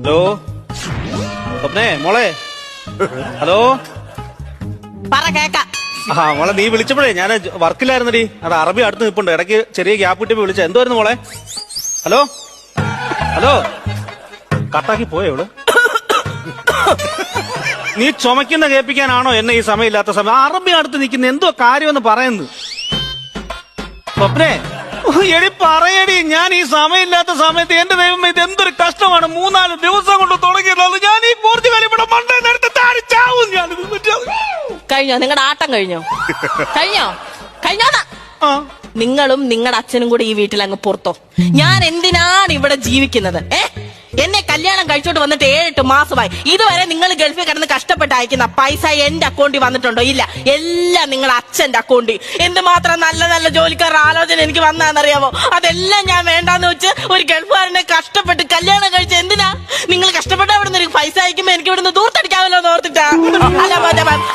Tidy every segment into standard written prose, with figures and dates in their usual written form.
Hello സ്വപ്നേ മോളെ hello പറ കേക്ക. ആ മോളെ നീ വിളിച്ചപ്പോഴേ ഞാൻ വർക്കിലായിരുന്നടി. അത് അറബി അടുത്ത് നിൽപ്പുണ്ട്. ഇടയ്ക്ക് ചെറിയ ഗ്യാപ്പ് കിട്ടിയപ്പോ വിളിച്ച എന്തുവായിരുന്നു മോളെ? ഹലോ ഹലോ കട്ടാക്കി പോയോ ഇവള്? നീ ചുമക്കുന്ന കേൾപ്പിക്കാനാണോ എന്നെ ഈ സമയമില്ലാത്ത സമയം? അറബി അടുത്ത് നിൽക്കുന്ന എന്തോ കാര്യമെന്ന് പറയുന്നു. സ്വപ്നേ എടി പറയടി, ഞാൻ ഈ സമയമില്ലാത്ത സമയത്ത് എന്റെ ദൈവം ഇത് എന്തൊരു കഷ്ടമാണ്. 3-4 ദിവസം കൊണ്ട് തുടങ്ങിയിട്ടുള്ളത്. ഞാൻ ഈ പൂർത്തി വലിയ മണ്ടേ നേരത്തെ താടിച്ചാവും. ഞാൻ കഴിഞ്ഞോ നിങ്ങളുടെ ആട്ടം? കഴിഞ്ഞോ കഴിഞ്ഞോന്നാ? ആ നിങ്ങളും നിങ്ങളുടെ അച്ഛനും കൂടി ഈ വീട്ടിൽ അങ്ങ് പുറത്തോ. ഞാൻ എന്തിനാണ് ഇവിടെ ജീവിക്കുന്നത്? എന്നെ കല്യാണം കഴിച്ചോട്ട് വന്നിട്ട് 7-8 മാസമായി. ഇതുവരെ നിങ്ങൾ ഗൾഫിൽ കിടന്ന് കഷ്ടപ്പെട്ട് അയക്കുന്ന പൈസ എന്റെ അക്കൗണ്ടിൽ വന്നിട്ടുണ്ടോ? ഇല്ല, എല്ലാം നിങ്ങളുടെ അച്ഛന്റെ അക്കൗണ്ടിൽ. എന്തുമാത്രം നല്ല നല്ല ജോലിക്കാരുടെ ആലോചന എനിക്ക് വന്നാന്നറിയാമോ? അതെല്ലാം ഞാൻ വേണ്ടാന്ന് വെച്ച് ഒരു ഗൾഫുകാരനെ കഷ്ടപ്പെട്ട് കല്യാണം കഴിച്ച എന്തിനാ? നിങ്ങൾ കഷ്ടപ്പെട്ട് അവിടെ നിന്ന് പൈസ അയക്കുമ്പോ എനിക്ക് ഇവിടുന്ന് ദൂർത്തടിക്കാമല്ലോ എന്ന് ഓർത്തിട്ടാ. അല്ല,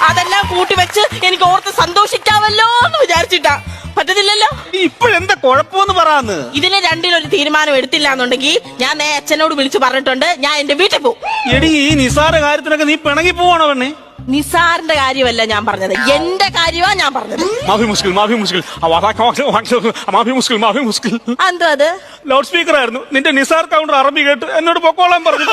അതെല്ലാം കൂട്ടി വെച്ച് എനിക്ക് ഓർത്ത് സന്തോഷിക്കാമല്ലോ എന്ന് വിചാരിച്ചിട്ടാ. പറ്റത്തില്ലല്ലോ. ഇപ്പോഴെന്താ കുഴപ്പമെന്ന് പറയാന്ന്? ഇതിന് രണ്ടിലൊരു തീരുമാനം എടുത്തില്ല എന്നുണ്ടെങ്കിൽ ഞാൻ അച്ഛനോട് വിളിച്ചു പറഞ്ഞിട്ടുണ്ട്, ഞാൻ എന്റെ വീട്ടിൽ പോകും. എടി ഈ നിസാര കാര്യത്തിനൊക്കെ നീ പിണങ്ങി പോവാണോ പെണ്ണേ? നിസാറിന്റെ കാര്യമല്ല ഞാൻ പറഞ്ഞത്, എന്റെ കാര്യമാണ് ഞാൻ പറഞ്ഞത്. എന്തോ അത് ലൗഡ് സ്പീക്കർ ആയിരുന്നു. നിന്റെ നിസാർ കൗണ്ടർ അറബി കേട്ട് എന്നോട് പൊക്കോളാൻ പറഞ്ഞു.